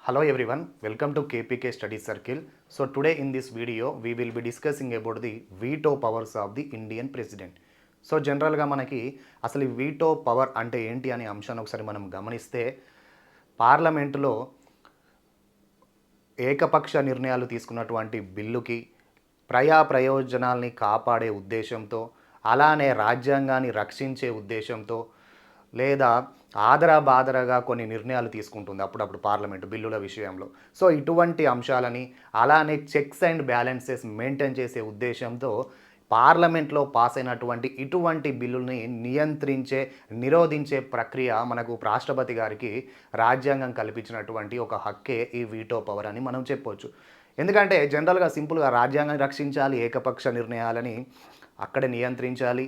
Hello everyone, welcome to KPK Study Circle. So today in this video we will be discussing about the veto powers of the Indian President. So జనరల్గా మనకి అసలు ఈ veto power అంటే ఏంటి అనే అంశాన్ని ఒకసారి మనం గమనిస్తే పార్లమెంటులో ఏకపక్ష నిర్ణయాలు తీసుకున్నటువంటి బిల్లుకి ప్రయోజనాల్ని కాపాడే ఉద్దేశంతో అలానే రాజ్యాంగాన్ని రక్షించే ఉద్దేశంతో లేదా ఆదరాబాదరగా కొన్ని నిర్ణయాలు తీసుకుంటుంది అప్పుడప్పుడు పార్లమెంటు బిల్లుల విషయంలో. సో ఇటువంటి అంశాలని అలానే చెక్స్ అండ్ బ్యాలెన్సెస్ మెయింటైన్ చేసే ఉద్దేశంతో పార్లమెంట్లో పాస్ అయినటువంటి ఇటువంటి బిల్లుల్ని నిరోధించే ప్రక్రియ మనకు రాష్ట్రపతి గారికి రాజ్యాంగం కల్పించినటువంటి ఒక హక్కే ఈ వీటో పవర్ అని మనం చెప్పొచ్చు. ఎందుకంటే జనరల్గా సింపుల్గా రాజ్యాంగాన్ని రక్షించాలి, ఏకపక్ష నిర్ణయాలని అక్కడే నియంత్రించాలి,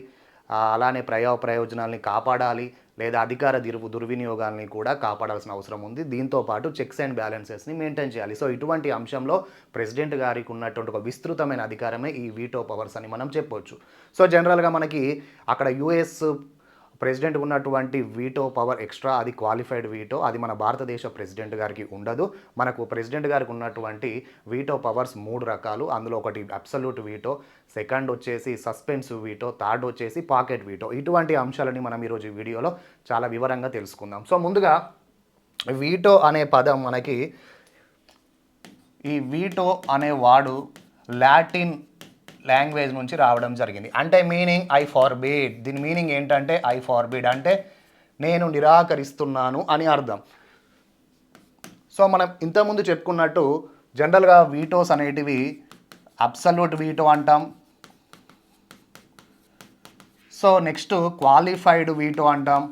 అలానే ప్రయోజనాల్ని కాపాడాలి, లేదా అధికార దుర్వినియోగాల్ని కూడా కాపాడాల్సిన అవసరం ఉంది. దీంతోపాటు చెక్స్ అండ్ బ్యాలెన్సెస్ని మెయింటైన్ చేయాలి. సో ఇటువంటి అంశంలో ప్రెసిడెంట్ గారికి ఉన్నటువంటి ఒక విస్తృతమైన అధికారమే ఈ వీటో పవర్స్ అని మనం చెప్పొచ్చు. సో జనరల్గా మనకి అక్కడ యుఎస్ ప్రెసిడెంట్ ఉన్నటువంటి వీటో పవర్ ఎక్స్ట్రా, అది క్వాలిఫైడ్ వీటో, అది మన భారతదేశ ప్రెసిడెంట్ గారికి ఉండదు. మనకు ప్రెసిడెంట్ గారికి ఉన్నటువంటి వీటో పవర్స్ 3 రకాలు. అందులో ఒకటి అబ్సల్యూట్ వీటో, సెకండ్ వచ్చేసి సస్పెన్సివ్ వీటో, థర్డ్ వచ్చేసి పాకెట్ వీటో. ఇటువంటి అంశాలని మనం ఈరోజు ఈ వీడియోలో చాలా వివరంగా తెలుసుకుందాం. సో ముందుగా వీటో అనే పదం మనకి, ఈ వీటో అనే వాడు లాటిన్ లాంగ్వేజ్ నుంచి రావడం జరిగింది. అంటే మీనింగ్ ఐ ఫార్బిడ్. దీని మీనింగ్ ఏంటంటే ఐ ఫార్బిడ్ అంటే నేను నిరాకరిస్తున్నాను అని అర్థం. సో మనం ఇంతకుముందు చెప్పుకున్నట్టు జనరల్గా వీటోస్ అనేటివి అబ్సల్యూట్ వీటో అంటాం. సో నెక్స్ట్ క్వాలిఫైడ్ వీటో అంటాం.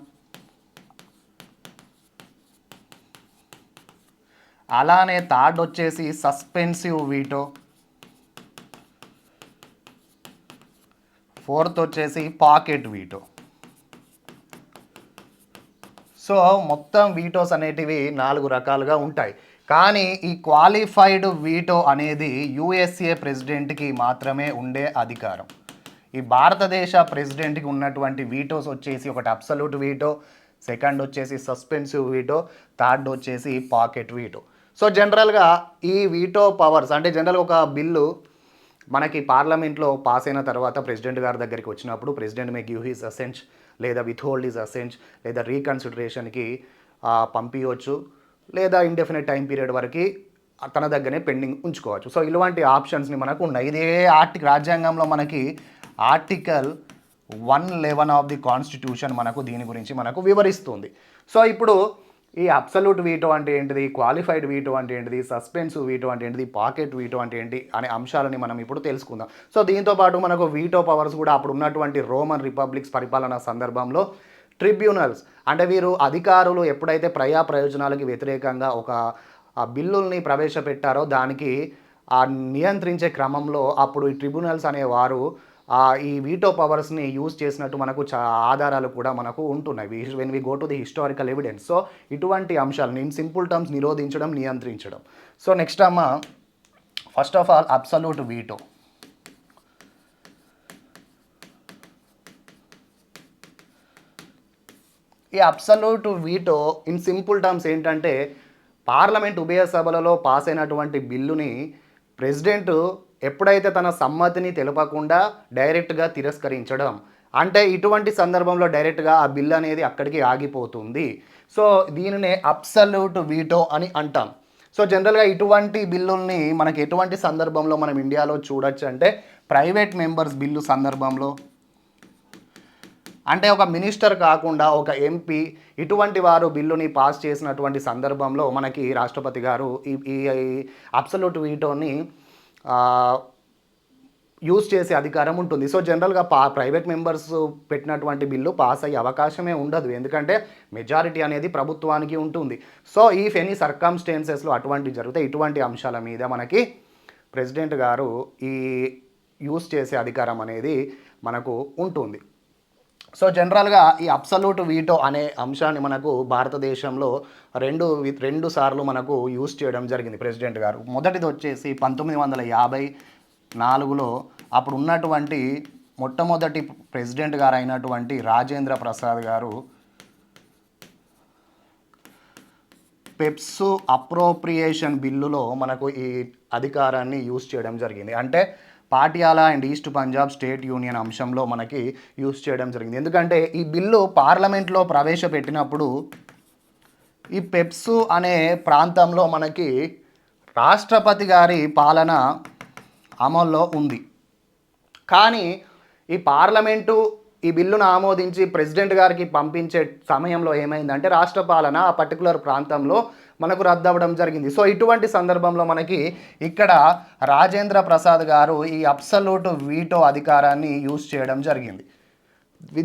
అలానే థర్డ్ వచ్చేసి సస్పెన్సివ్ వీటో, ఫోర్త్ వచ్చేసి పాకెట్ వీటో. సో మొత్తం వీటోస్ అనేటివి 4 రకాలుగా ఉంటాయి. కానీ ఈ క్వాలిఫైడ్ వీటో అనేది యుఎస్ఏ ప్రెసిడెంట్కి మాత్రమే ఉండే అధికారం. ఈ భారతదేశ ప్రెసిడెంట్కి ఉన్నటువంటి వీటోస్ వచ్చేసి ఒకటి అబ్సల్యూట్ వీటో, సెకండ్ వచ్చేసి సస్పెన్సివ్ వీటో, థర్డ్ వచ్చేసి పాకెట్ వీటో. సో జనరల్గా ఈ వీటో పవర్స్ అంటే జనరల్గా ఒక బిల్లు మనకి పార్లమెంట్లో పాస్ అయిన తర్వాత ప్రెసిడెంట్ గారి దగ్గరికి వచ్చినప్పుడు president may give his assent, లేదా విత్హోల్డ్ హిస్ అసెంట్, లేదా రీకన్సిడరేషన్కి పంపించవచ్చు, లేదా ఇండెఫినెట్ టైం పీరియడ్ వరకు తన దగ్గరనే పెండింగ్ ఉంచుకోవచ్చు. సో ఇలాంటి ఆప్షన్స్ని మనకు ఉన్నాయి. ఇదే రాజ్యాంగంలో మనకి ఆర్టికల్ 111 ఆఫ్ ది కాన్స్టిట్యూషన్ మనకు దీని గురించి మనకు వివరిస్తుంది. సో ఇప్పుడు ఈ అబ్సల్యూట్ వీటో అంటే ఏంటిది, క్వాలిఫైడ్ వీటో అంటే ఏంటిది, సస్పెన్సివ్ వీటో అంటే ఏంటిది, పాకెట్ వీటో అంటే ఏంటి అనే అంశాలని మనం ఇప్పుడు తెలుసుకుందాం. సో దీంతోపాటు మనకు వీటో పవర్స్ కూడా అప్పుడు ఉన్నటువంటి రోమన్ రిపబ్లిక్స్ పరిపాలన సందర్భంలో ట్రిబ్యునల్స్ అంటే వీరు అధికారులు ఎప్పుడైతే ప్రయోజనాలకి వ్యతిరేకంగా ఒక బిల్లుల్ని ప్రవేశపెట్టారో దానికి నియంత్రించే క్రమంలో అప్పుడు ఈ ట్రిబ్యునల్స్ అనేవారు ఈ వీటో పవర్స్ని యూజ్ చేసినట్టు మనకు ఆధారాలు కూడా మనకు ఉంటున్నాయి when we go to the historical evidence. So ఇటువంటి అంశాలను ఇన్ సింపుల్ టర్మ్స్ నిరోధించడం, నియంత్రించడం. సో నెక్స్ట్ అమ్మ, first of all absolute veto. ఈ absolute veto in simple terms ఏంటంటే పార్లమెంట్ ఉభయ సభలలో పాస్ అయినటువంటి బిల్లుని ప్రెసిడెంట్ ఎప్పుడైతే తన సమ్మతిని తెలపకుండా డైరెక్ట్గా తిరస్కరించడం. అంటే ఇటువంటి సందర్భంలో డైరెక్ట్గా ఆ బిల్ అనేది అక్కడికి ఆగిపోతుంది. సో దీనినే అబ్సల్యూట్ వీటో అని అంటాం. సో జనరల్గా ఇటువంటి బిల్లుల్ని మనకి ఎటువంటి సందర్భంలో మనం ఇండియాలో చూడొచ్చు అంటే ప్రైవేట్ మెంబర్స్ బిల్లు సందర్భంలో, అంటే ఒక మినిస్టర్ కాకుండా ఒక ఎంపీ ఇటువంటి వారు బిల్లుని పాస్ చేసినటువంటి సందర్భంలో మనకి రాష్ట్రపతి గారు ఈ అబ్సల్యూట్ వీటోని యూజ్ చేసే అధికారం ఉంటుంది. సో జనరల్గా ప్రైవేట్ మెంబర్స్ పెట్టినటువంటి బిల్లు పాస్ అయ్యే అవకాశమే ఉండదు, ఎందుకంటే మెజారిటీ అనేది ప్రభుత్వానికి ఉంటుంది. సో ఈఫ్ ఎనీ సర్కమ్స్టెన్సెస్లో అటువంటివి జరిగితే ఇటువంటి అంశాల మీద మనకి ప్రెసిడెంట్ గారు ఈ యూజ్ చేసే అధికారం అనేది మనకు ఉంటుంది. సో జనరల్గా ఈ అబ్సల్యూట్ వీటో అనే అంశాన్ని మనకు భారతదేశంలో రెండు సార్లు మనకు యూజ్ చేయడం జరిగింది ప్రెసిడెంట్ గారు. మొదటిది వచ్చేసి 1954లో అప్పుడు ఉన్నటువంటి మొట్టమొదటి ప్రెసిడెంట్ గారు అయినటువంటి రాజేంద్ర ప్రసాద్ గారు పెప్స్ అప్రోప్రియేషన్ బిల్లులో మనకు ఈ అధికారాన్ని యూజ్ చేయడం జరిగింది. అంటే Patiala and east Punjab state union అంశంలో మనకి యూజ్ చేయడం జరిగింది. ఎందుకంటే ఈ బిల్లు పార్లమెంట్లో ప్రవేశపెట్టినప్పుడు ఈ పెప్స్ అనే ప్రాంతంలో మనకి రాష్ట్రపతి గారి పాలన అమల్లో ఉంది. కానీ ఈ పార్లమెంటు ఈ బిల్లును ఆమోదించి ప్రెసిడెంట్ గారికి పంపించే సమయంలో ఏమైందంటే రాష్ట్ర పాలన ఆ పర్టికులర్ ప్రాంతంలో మనకు రద్దవడం జరిగింది. సో ఇటువంటి సందర్భంలో మనకి ఇక్కడ రాజేంద్ర ప్రసాద్ గారు ఈ అబ్సల్యూట్ వీటో అధికారాన్ని యూజ్ చేయడం జరిగింది.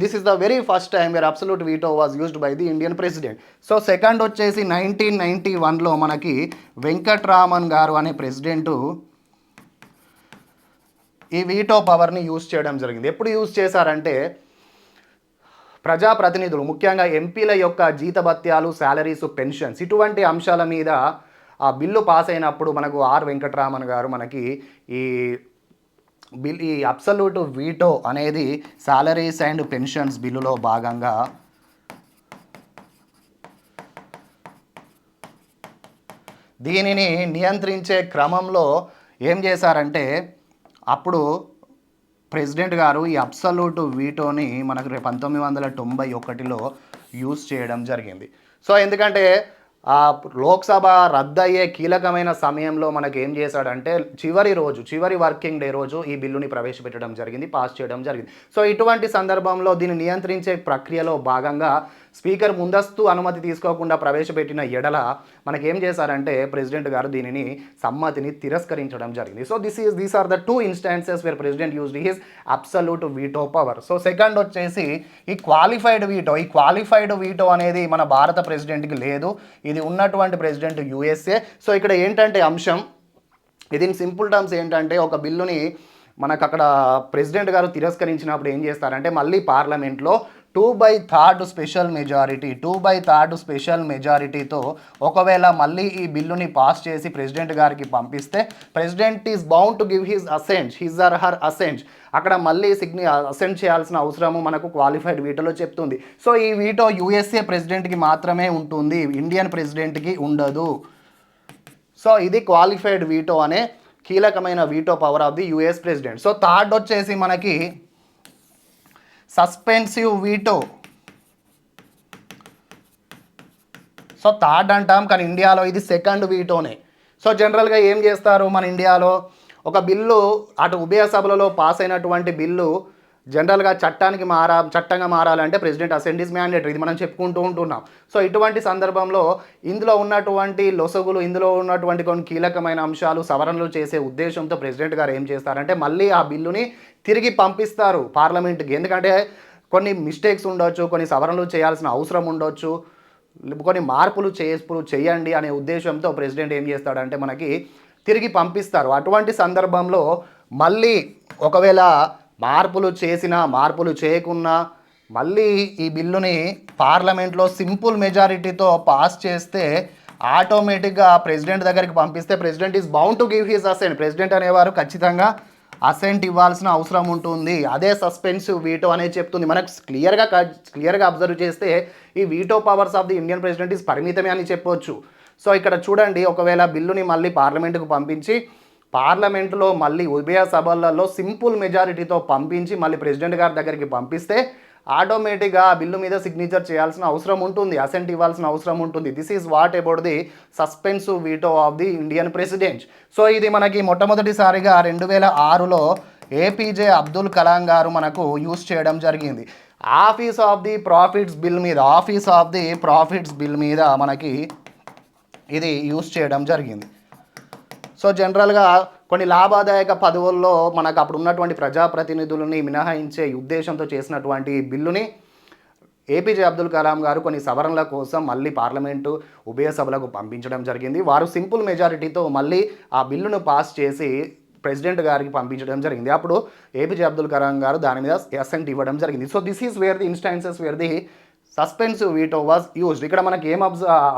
This is the very first time where absolute veto was used by the Indian president. So second వచ్చేసి 1991లో మనకి వెంకట్రామన్ గారు అనే ప్రెసిడెంటు ఈ వీటో పవర్ని యూజ్ చేయడం జరిగింది. ఎప్పుడు యూజ్ చేశారంటే ప్రజాప్రతినిధులు ముఖ్యంగా ఎంపీల యొక్క జీతభత్యాలు, శాలరీస్, పెన్షన్స్ ఇటువంటి అంశాల మీద ఆ బిల్లు పాస్ అయినప్పుడు మనకు వెంకట్రామన్ గారు మనకి ఈ అబ్సల్యూట్ వీటో అనేది శాలరీస్ అండ్ పెన్షన్స్ బిల్లులో భాగంగా దీనిని నియంత్రించే క్రమంలో ఏం చేశారంటే అప్పుడు ప్రెసిడెంట్ గారు ఈ అబ్సల్యూట్ వీటోని మనకు 1991లో యూజ్ చేయడం జరిగింది. సో ఎందుకంటే లోక్సభ రద్దయ్యే కీలకమైన సమయంలో మనకి ఏం చేశాడంటే చివరి వర్కింగ్ డే రోజు ఈ బిల్లుని ప్రవేశపెట్టడం జరిగింది, పాస్ చేయడం జరిగింది. సో ఇటువంటి సందర్భంలో దీన్ని నియంత్రించే ప్రక్రియలో భాగంగా స్పీకర్ ముందస్తు అనుమతి తీసుకోకుండా ప్రవేశపెట్టిన ఎడల మనకేం చేశారంటే ప్రెసిడెంట్ గారు దీనిని సమ్మతిని తిరస్కరించడం జరిగింది. So these are the 2 instances where president used his absolute veto power. So second వచ్చేసి ఈ క్వాలిఫైడ్ వీటో అనేది మన భారత ప్రెసిడెంట్కి లేదు, ఇది ఉన్నటువంటి ప్రెసిడెంట్ యుఎస్ఏ. సో ఇక్కడ ఏంటంటే అంశం ఇది సింపుల్ టర్మ్స్ ఏంటంటే ఒక బిల్లుని మనకు అక్కడ ప్రెసిడెంట్ గారు తిరస్కరించినప్పుడు ఏం చేస్తారంటే మళ్ళీ పార్లమెంట్లో 2/3 స్పెషల్ మెజారిటీతో ఒకవేళ మళ్ళీ ఈ బిల్లుని పాస్ చేసి ప్రెసిడెంట్ గారికి పంపిస్తే president is bound to give his or her assent. అక్కడ మళ్ళీ అసెంట్ చేయాల్సిన అవసరము మనకు క్వాలిఫైడ్ వీటోలో చెప్తుంది. సో ఈ వీటో యుఎస్ఏ ప్రెసిడెంట్కి మాత్రమే ఉంటుంది, ఇండియన్ ప్రెసిడెంట్కి ఉండదు. సో ఇది క్వాలిఫైడ్ వీటో అనే కీలకమైన veto power of the US president. So third వచ్చేసి మనకి సస్పెన్సివ్ వీటో. సో థర్డ్ అంటాం కానీ ఇండియాలో ఇది సెకండ్ వీటోనే. సో జనరల్గా ఏం చేస్తారు మన ఇండియాలో ఒక బిల్లు అటు ఉభయ సభలలో పాస్ అయినటువంటి బిల్లు జనరల్గా చట్టంగా మారాలంటే ప్రెసిడెంట్ అసెంట్ ఈజ్ మ్యాండేటరీ, ఇది మనం చెప్పుకుంటూ ఉంటున్నాం. సో ఇటువంటి సందర్భంలో ఇందులో ఉన్నటువంటి లొసగులు, ఇందులో ఉన్నటువంటి కొన్ని కీలకమైన అంశాలు సవరణలు చేసే ఉద్దేశంతో ప్రెసిడెంట్ గారు ఏం చేస్తారంటే మళ్ళీ ఆ బిల్లుని తిరిగి పంపిస్తారు పార్లమెంట్కి. ఎందుకంటే కొన్ని మిస్టేక్స్ ఉండొచ్చు, కొన్ని సవరణలు చేయాల్సిన అవసరం ఉండొచ్చు, కొన్ని మార్పులు చేయండి అనే ఉద్దేశంతో ప్రెసిడెంట్ ఏం చేస్తాడంటే మనకి తిరిగి పంపిస్తారు. అటువంటి సందర్భంలో మళ్ళీ ఒకవేళ మార్పులు చేసినా మార్పులు చేయకున్నా మళ్ళీ ఈ బిల్లుని పార్లమెంట్లో సింపుల్ మెజారిటీతో పాస్ చేస్తే ఆటోమేటిక్గా ప్రెసిడెంట్ దగ్గరికి పంపిస్తే president is bound to give his assent. President అనేవారు ఖచ్చితంగా అసెంట్ ఇవ్వాల్సిన అవసరం ఉంటుంది. అదే సస్పెన్సివ్ వీటో అనేది చెప్తుంది. మనకు క్లియర్గా అబ్జర్వ్ చేస్తే ఈ veto powers of the Indian president is పరిమితమే అని చెప్పొచ్చు. సో ఇక్కడ చూడండి, ఒకవేళ బిల్లుని మళ్ళీ పార్లమెంటుకు పంపించి పార్లమెంటులో మళ్ళీ ఉభయ సభలలో సింపుల్ మెజారిటీతో పంపించి మళ్ళీ ప్రెసిడెంట్ గారి దగ్గరికి పంపిస్తే ఆటోమేటిక్గా ఆ బిల్లు మీద సిగ్నేచర్ చేయాల్సిన అవసరం ఉంటుంది, అసెంట్ ఇవ్వాల్సిన అవసరం ఉంటుంది. This is what about the suspensive veto of the Indian president. So ఇది మనకి మొట్టమొదటిసారిగా 2006లో ఏపీజే అబ్దుల్ కలాం గారు మనకు యూజ్ చేయడం జరిగింది. Office of the profits bill మీద మనకి ఇది యూజ్ చేయడం జరిగింది. సో జనరల్గా కొన్ని లాభదాయక పదవుల్లో మనకు అప్పుడు ఉన్నటువంటి ప్రజాప్రతినిధులని మినహాయించే ఉద్దేశంతో చేసినటువంటి బిల్లుని ఏపీజే అబ్దుల్ కలాం గారు కొన్ని సవరణల కోసం మళ్ళీ పార్లమెంటు ఉభయ సభలకు పంపించడం జరిగింది. వారు సింపుల్ మెజారిటీతో మళ్ళీ ఆ బిల్లును పాస్ చేసి ప్రెసిడెంట్ గారికి పంపించడం జరిగింది. అప్పుడు ఏపీజే అబ్దుల్ కలాం గారు దాని మీద అసెంట్ ఇవ్వడం జరిగింది. So this is where the instances wear the suspensive veto was used. ఇక్కడ మనకి ఏం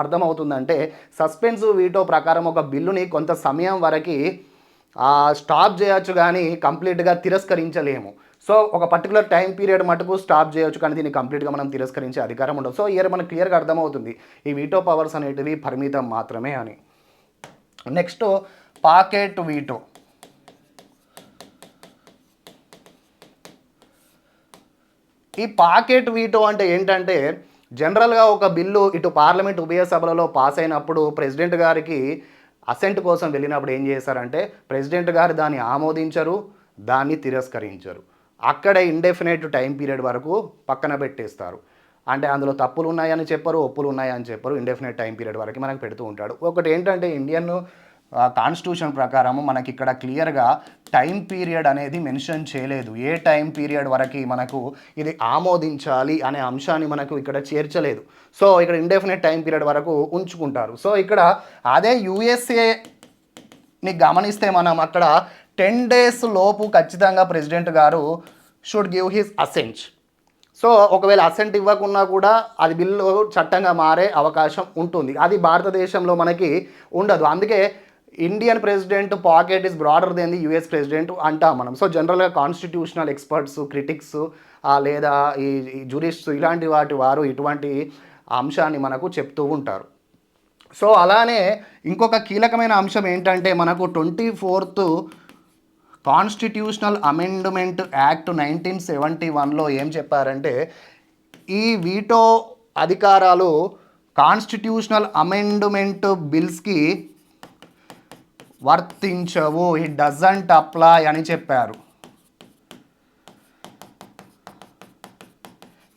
అర్థమవుతుందంటే సస్పెన్సివ్ వీటో ప్రకారం ఒక బిల్లుని కొంత సమయం వరకు స్టాప్ చేయొచ్చు కానీ కంప్లీట్గా తిరస్కరించలేము. సో ఒక పర్టికులర్ టైం పీరియడ్ మటుకు స్టాప్ చేయొచ్చు, కానీ దీన్ని కంప్లీట్గా మనం తిరస్కరించే అధికారం ఉండదు. సో ఇయర్ మనకు క్లియర్గా అర్థమవుతుంది ఈ వీటో పవర్స్ అనేటివి పరిమితం మాత్రమే అని. Next pocket veto. ఈ పాకెట్ వీటో అంటే ఏంటంటే జనరల్గా ఒక బిల్లు ఇటు పార్లమెంట్ ఉభయ సభలలో పాస్ అయినప్పుడు ప్రెసిడెంట్ గారికి అసెంట్ కోసం వెళ్ళినప్పుడు ఏం చేశారంటే ప్రెసిడెంట్ గారు దాన్ని ఆమోదించరు, దాన్ని తిరస్కరించరు. అక్కడే ఇండెఫినెట్ టైం పీరియడ్ వరకు పక్కన పెట్టేస్తారు. అంటే అందులో తప్పులు ఉన్నాయని చెప్పరు, ఒప్పులు ఉన్నాయని చెప్పరు, ఇండెఫినెట్ టైం పీరియడ్ వరకు మనకు పెడుతూ ఉంటాడు. ఒకటి ఏంటంటే ఇండియన్ కాన్స్టిట్యూషన్ ప్రకారము మనకి ఇక్కడ క్లియర్గా టైం పీరియడ్ అనేది మెన్షన్ చేయలేదు. ఏ టైం పీరియడ్ వరకు మనకు ఇది ఆమోదించాలి అనే అంశాన్ని మనకు ఇక్కడ చేర్చలేదు. సో ఇక్కడ ఇండెఫినెట్ టైం పీరియడ్ వరకు ఉంచుకుంటారు. సో ఇక్కడ అదే యూఎస్ఏని గమనిస్తే మనం అక్కడ 10 days లోపు ఖచ్చితంగా ప్రెసిడెంట్ గారు should give his assent. So ఒకవేళ అసెంట్ ఇవ్వకున్నా కూడా అది బిల్లు చట్టంగా మారే అవకాశం ఉంటుంది. అది భారతదేశంలో మనకి ఉండదు. అందుకే Indian president pocket is broader than the US president అంటాం మనం. సో జనరల్గా కాన్స్టిట్యూషనల్ ఎక్స్పర్ట్స్, క్రిటిక్స్ లేదా ఈ జూరిస్ట్స్ ఇలాంటి వారు ఇటువంటి అంశాన్ని మనకు చెప్తూ ఉంటారు. సో అలానే ఇంకొక కీలకమైన అంశం ఏంటంటే మనకు 24th కాన్స్టిట్యూషనల్ అమెండ్మెంట్ యాక్ట్ 1971లో ఏం చెప్పారంటే ఈ వీటో అధికారాలు కాన్స్టిట్యూషనల్ అమెండ్మెంట్ బిల్స్కి వర్తించవు, ఇట్ డజంట్ అప్లై అని చెప్పారు.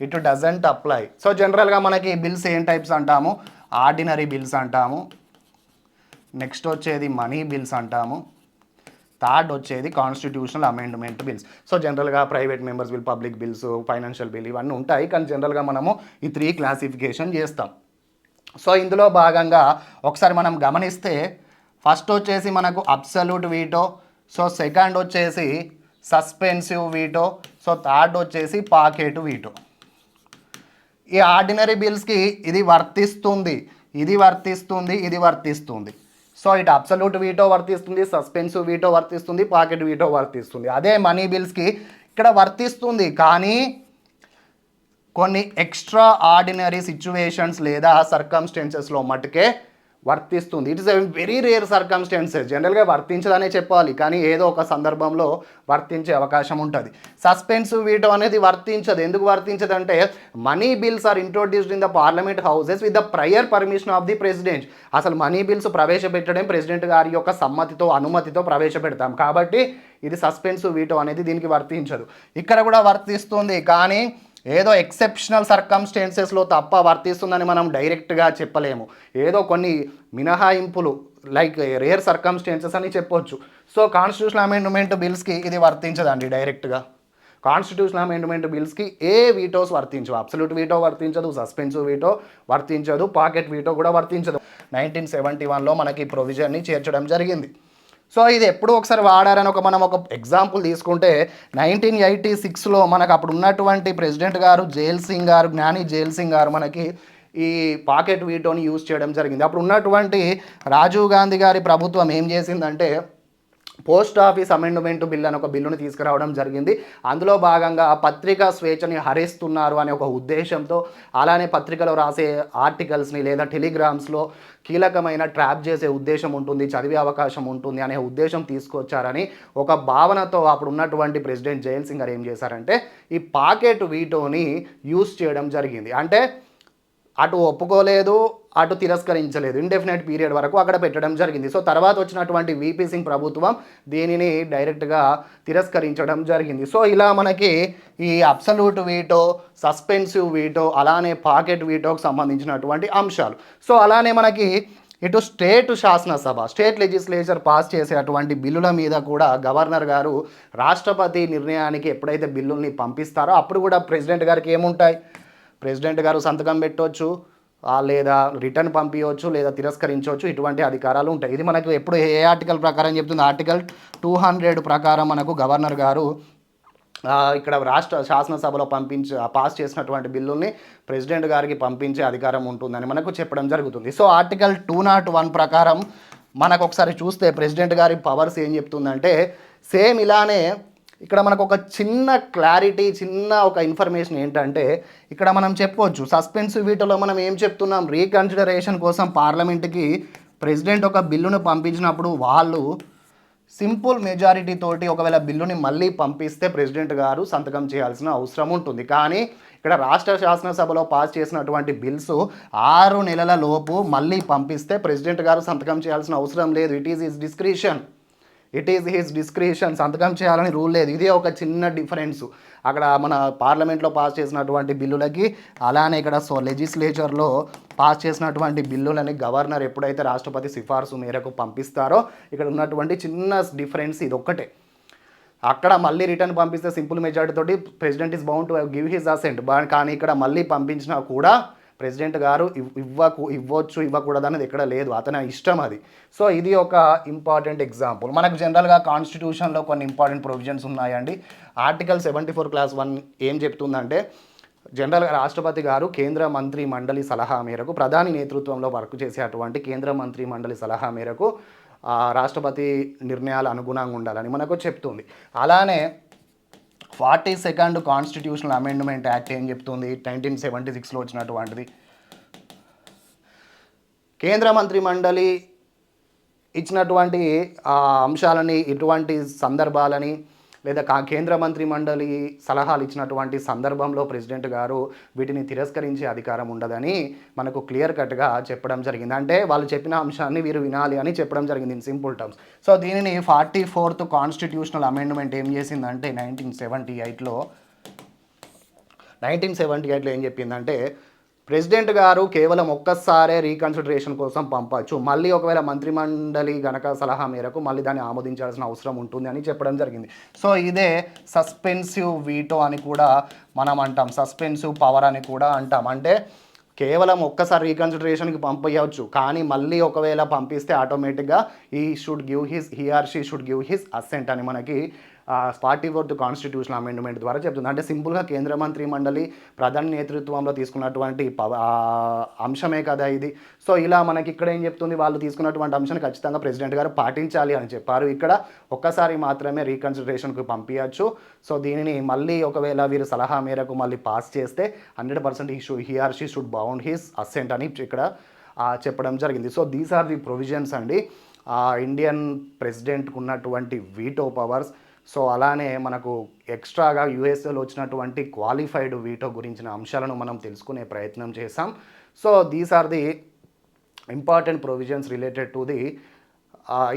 It doesn't apply. సో జనరల్గా మనకి బిల్స్ ఏం టైప్స్ అంటాము, ఆర్డినరీ బిల్స్ అంటాము, నెక్స్ట్ వచ్చేది మనీ బిల్స్ అంటాము, థర్డ్ వచ్చేది కాన్స్టిట్యూషనల్ అమెండ్మెంట్ బిల్స్. సో జనరల్గా private members bill, public bills, financial bill ఇవన్నీ ఉంటాయి, కానీ జనరల్గా మనము ఈ 3 క్లాసిఫికేషన్ చేస్తాం. సో ఇందులో భాగంగా ఒకసారి మనం గమనిస్తే ఫస్ట్ వచ్చేసి మనకు అబ్సల్యూట్ వీటో, సో సెకండ్ వచ్చేసి సస్పెన్సివ్ వీటో, సో థర్డ్ వచ్చేసి పాకెట్ వీటో. ఈ ఆర్డినరీ బిల్స్కి ఇది వర్తిస్తుంది, ఇది వర్తిస్తుంది, ఇది వర్తిస్తుంది. సో ఇటు అబ్సల్యూట్ వీటో వర్తిస్తుంది, సస్పెన్సివ్ వీటో వర్తిస్తుంది, పాకెట్ వీటో వర్తిస్తుంది. అదే మనీ బిల్స్కి ఇక్కడ వర్తిస్తుంది, కానీ కొన్ని ఎక్స్ట్రా ఆర్డినరీ సిచ్యువేషన్స్ లేదా సర్కమ్స్టెన్సెస్లో మటుకే వర్తిస్తుంది. It is a very rare circumstances. జనరల్గా వర్తించదనే చెప్పాలి, కానీ ఏదో ఒక సందర్భంలో వర్తించే అవకాశం ఉంటుంది. సస్పెన్సివ్ వీటో అనేది వర్తించదు. ఎందుకు వర్తించదు అంటే money bills are introduced in the parliament houses with the prior permission of the president. అసలు మనీ బిల్స్ ప్రవేశపెట్టడం ప్రెసిడెంట్ గారి యొక్క సమ్మతితో, అనుమతితో ప్రవేశపెడతాం. కాబట్టి ఇది సస్పెన్సివ్ వీటో అనేది దీనికి వర్తించదు. ఇక్కడ కూడా వర్తిస్తుంది, కానీ ఏదో ఎక్సెప్షనల్ సర్కమ్స్టెన్సెస్లో తప్ప వర్తిస్తుందని మనం డైరెక్ట్గా చెప్పలేము. ఏదో కొన్ని మినహాయింపులు లైక్ రేర్ సర్కమ్స్టెన్సెస్ అని చెప్పొచ్చు. సో కాన్స్టిట్యూషనల్ అమెండ్మెంట్ బిల్స్కి ఇది వర్తించదండి డైరెక్ట్గా. కాన్స్టిట్యూషనల్ అమెండ్మెంట్ బిల్స్కి ఏ వీటోస్ వర్తించవు. అబ్సల్యూట్ వీటో వర్తించదు, సస్పెన్సివ్ వీటో వర్తించదు, పాకెట్ వీటో కూడా వర్తించదు. 1971లో మనకి ప్రొవిజన్ని చేర్చడం జరిగింది. సో ఇది ఎప్పుడూ ఒకసారి వాడారని మనం ఒక ఎగ్జాంపుల్ తీసుకుంటే 1986లో మనకు అప్పుడు ఉన్నటువంటి ప్రెసిడెంట్ గారు జ్ఞాని జైల్ సింగ్ గారు మనకి ఈ పాకెట్ వీటోని యూజ్ చేయడం జరిగింది. అప్పుడు ఉన్నటువంటి రాజీవ్ గాంధీ గారి ప్రభుత్వం ఏం చేసిందంటే పోస్ట్ ఆఫీస్ అమెండ్మెంట్ బిల్ అని ఒక బిల్లుని తీసుకురావడం జరిగింది. అందులో భాగంగా పత్రికా స్వేచ్ఛని హరిస్తున్నారు అనే ఒక ఉద్దేశంతో, అలానే పత్రికలో రాసే ఆర్టికల్స్ని లేదా టెలిగ్రామ్స్లో కీలకమైన ట్రాప్ చేసే ఉద్దేశం ఉంటుంది, చదివే అవకాశం ఉంటుంది అనే ఉద్దేశం తీసుకొచ్చారని ఒక భావనతో అప్పుడు ఉన్నటువంటి ప్రెసిడెంట్ జైల్ సింగ్ గారు ఏం చేశారంటే ఈ పాకెట్ వీటోని యూజ్ చేయడం జరిగింది. అంటే అటు ఒప్పుకోలేదు, అటు తిరస్కరించలేదు, ఇండెఫినెట్ పీరియడ్ వరకు అక్కడ పెట్టడం జరిగింది. సో తర్వాత వచ్చినటువంటి వీపీ సింగ్ ప్రభుత్వం దీనిని డైరెక్ట్గా తిరస్కరించడం జరిగింది. సో ఇలా మనకి ఈ అబ్సల్యూట్ వీటో, సస్పెన్సివ్ వీటో, అలానే పాకెట్ వీటోకి సంబంధించినటువంటి అంశాలు. సో అలానే మనకి ఇటు శాసనసభ, స్టేట్ లెజిస్లేచర్ పాస్ చేసేటువంటి బిల్లుల మీద కూడా గవర్నర్ గారు రాష్ట్రపతి నిర్ణయానికి ఎప్పుడైతే బిల్లుల్ని పంపిస్తారో అప్పుడు కూడా ప్రెసిడెంట్ గారికి ఏముంటాయి, ప్రెసిడెంట్ గారు సంతకం పెట్టవచ్చు, లేదా రిటర్న్ పంపించవచ్చు, లేదా తిరస్కరించవచ్చు, ఇటువంటి అధికారాలు ఉంటాయి. ఇది మనకు ఎప్పుడు ఏ ఆర్టికల్ ప్రకారం చెప్తుంది, ఆర్టికల్ 200 ప్రకారం మనకు గవర్నర్ గారు ఇక్కడ రాష్ట్ర శాసనసభలో పాస్ చేసినటువంటి బిల్లుల్ని ప్రెసిడెంట్ గారికి పంపించే అధికారం ఉంటుందని మనకు చెప్పడం జరుగుతుంది. సో ఆర్టికల్ 201 ప్రకారం మనకు ఒకసారి చూస్తే ప్రెసిడెంట్ గారి పవర్స్ ఏం చెప్తుందంటే సేమ్ ఇలానే ఇక్కడ మనకు ఒక చిన్న క్లారిటీ, చిన్న ఒక ఇన్ఫర్మేషన్ ఏంటంటే ఇక్కడ మనం చెప్పొచ్చు సస్పెన్సివ్ వీటోలో మనం ఏం చెప్తున్నాం, రీకన్సిడరేషన్ కోసం పార్లమెంట్కి ప్రెసిడెంట్ ఒక బిల్లును పంపించినప్పుడు వాళ్ళు సింపుల్ మెజారిటీ తోటి ఒకవేళ బిల్లుని మళ్ళీ పంపిస్తే ప్రెసిడెంట్ గారు సంతకం చేయాల్సిన అవసరం ఉంటుంది. కానీ ఇక్కడ రాష్ట్ర శాసనసభలో పాస్ చేసినటువంటి బిల్స్ 6 నెలల లోపు మళ్ళీ పంపిస్తే ప్రెసిడెంట్ గారు సంతకం చేయాల్సిన అవసరం లేదు. ఇట్ ఈజ్ హిస్ డిస్క్రిషన్, సంతకం చేయాలని రూల్ లేదు. ఇదే ఒక చిన్న డిఫరెన్స్ అక్కడ మన పార్లమెంట్లో పాస్ చేసినటువంటి బిల్లులకి, అలానే ఇక్కడ లెజిస్లేచర్లో పాస్ చేసినటువంటి బిల్లులని గవర్నర్ ఎప్పుడైతే రాష్ట్రపతి సిఫార్సు మేరకు పంపిస్తారో ఇక్కడ ఉన్నటువంటి చిన్న డిఫరెన్స్ ఇది ఒక్కటే. అక్కడ మళ్ళీ రిటర్న్ పంపిస్తే సింపుల్ మెజారిటీ తోటి president is bound to give his assent. కానీ ఇక్కడ మళ్ళీ పంపించినా కూడా ప్రెసిడెంట్ గారు ఇవ్వచ్చు ఇవ్వకూడదు అనేది ఎక్కడ లేదు, అతని ఇష్టం అది. సో ఇది ఒక ఇంపార్టెంట్ ఎగ్జాంపుల్. మనకు జనరల్గా కాన్స్టిట్యూషన్లో కొన్ని ఇంపార్టెంట్ ప్రొవిజన్స్ ఉన్నాయండి. ఆర్టికల్ 74(1) ఏం చెప్తుందంటే జనరల్గా రాష్ట్రపతి గారు కేంద్ర మంత్రి మండలి సలహా మేరకు, ప్రధాని నేతృత్వంలో వర్క్ చేసేటువంటి కేంద్ర మంత్రి మండలి సలహా మేరకు రాష్ట్రపతి నిర్ణయాలు అనుగుణంగా ఉండాలని మనకు చెప్తుంది. అలానే 42nd కాన్స్టిట్యూషనల్ అమెండ్మెంట్ యాక్ట్ ఏం చెప్తుంది, 1976లో వచ్చినటువంటిది. కేంద్ర మంత్రి మండలి ఇచ్చినటువంటి అంశాలని, ఇటువంటి సందర్భాలని లేదా కేంద్ర మంత్రి మండలి సలహాలు ఇచ్చినటువంటి సందర్భంలో ప్రెసిడెంట్ గారు వీటిని తిరస్కరించే అధికారం ఉండదని మనకు క్లియర్ కట్గా చెప్పడం జరిగింది. అంటే వాళ్ళు చెప్పిన అంశాన్ని వీరు వినాలి అని చెప్పడం జరిగింది ఇన్ సింపుల్ టర్మ్స్. సో దీనిని 44th కాన్స్టిట్యూషనల్ అమెండ్మెంట్ ఏం చేసిందంటే 1978లో ఏం చెప్పిందంటే ప్రెసిడెంట్ గారు కేవలం ఒక్కసారే రీకన్సిడరేషన్ కోసం పంపచ్చు, మళ్ళీ ఒకవేళ మంత్రిమండలి గనక సలహా మేరకు మళ్ళీ దాన్ని ఆమోదించాల్సిన అవసరం ఉంటుంది అని చెప్పడం జరిగింది. సో ఇదే సస్పెన్సివ్ వీటో అని కూడా మనం అంటాం, సస్పెన్సివ్ పవర్ అని కూడా అంటాం. అంటే కేవలం ఒక్కసారి రీకన్సిడరేషన్కి పంపించవచ్చు, కానీ మళ్ళీ ఒకవేళ పంపిస్తే ఆటోమేటిక్గా he or she should give his assent అని మనకి 44th కాన్స్టిట్యూషనల్ అమెండ్మెంట్ ద్వారా చెప్తుంది. అంటే సింపుల్గా కేంద్ర మంత్రి మండలి ప్రధాని నేతృత్వంలో తీసుకున్నటువంటి అంశమే కదా ఇది. సో ఇలా మనకి ఇక్కడ ఏం చెప్తుంది, వాళ్ళు తీసుకున్నటువంటి అంశాన్ని ఖచ్చితంగా ప్రెసిడెంట్ గారు పాటించాలి అని చెప్పారు. ఇక్కడ ఒక్కసారి మాత్రమే రీకన్సిడరేషన్కి పంపించచ్చు. సో దీనిని మళ్ళీ ఒకవేళ వీరు సలహా మేరకు మళ్ళీ పాస్ చేస్తే 100% he or she should bound his assent అని ఇక్కడ చెప్పడం జరిగింది. So these are the provisions అండి ఇండియన్ ప్రెసిడెంట్కి ఉన్నటువంటి వీటో పవర్స్. సో అలానే మనకు ఎక్స్ట్రాగా యూఎస్ఏలో వచ్చినటువంటి క్వాలిఫైడ్ వీటో గురించిన అంశాలను మనం తెలుసుకునే ప్రయత్నం చేసాం. So these are the important provisions related to the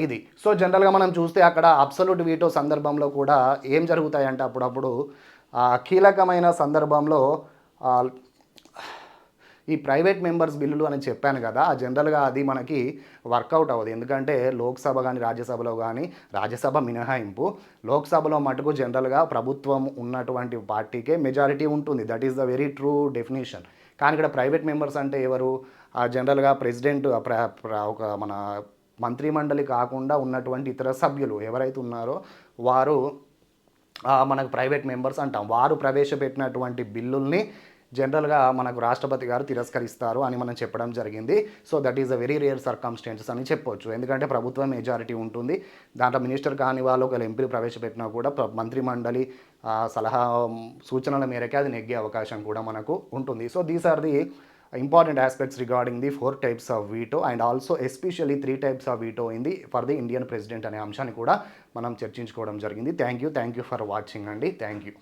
ఇది. సో జనరల్గా మనం చూస్తే అక్కడ అబ్సల్యూట్ వీటో సందర్భంలో కూడా ఏం జరుగుతాయంటే అప్పుడప్పుడు కీలకమైన సందర్భంలో ఈ ప్రైవేట్ మెంబర్స్ బిల్లులు అని చెప్పాను కదా, జనరల్గా అది మనకి వర్కౌట్ అవ్వదు. ఎందుకంటే లోక్సభ కానీ రాజ్యసభలో కానీ, రాజ్యసభ మినహాయింపు, లోక్సభలో మటుకు జనరల్గా ప్రభుత్వం ఉన్నటువంటి పార్టీకే మెజారిటీ ఉంటుంది. That is the very true definition. కానీ ఇక్కడ ప్రైవేట్ మెంబర్స్ అంటే ఎవరు, జనరల్గా ప్రెసిడెంట్ ఒక మన మంత్రిమండలి కాకుండా ఉన్నటువంటి ఇతర సభ్యులు ఎవరైతే ఉన్నారో వారు మనకు ప్రైవేట్ మెంబర్స్ అంటాం. వారు ప్రవేశపెట్టినటువంటి బిల్లుల్ని జనరల్గా మనకు రాష్ట్రపతి గారు తిరస్కరిస్తారు అని మనం చెప్పడం జరిగింది. So that is a very rare circumstances అని చెప్పొచ్చు. ఎందుకంటే ప్రభుత్వం మెజారిటీ ఉంటుంది, దాంట్లో మినిస్టర్ కాని వాళ్ళు ఒకవేళ ఎంపీలు ప్రవేశపెట్టినా కూడా మంత్రిమండలి సలహా సూచనల మేరకే అది నెగ్గే అవకాశం కూడా మనకు ఉంటుంది. So these are the important aspects regarding the 4 types of veto and also especially 3 types of veto in the for the Indian president అనే అంశాన్ని కూడా మనం చర్చించుకోవడం జరిగింది. థ్యాంక్ యూ ఫర్ వాచింగ్ అండి. Thank you.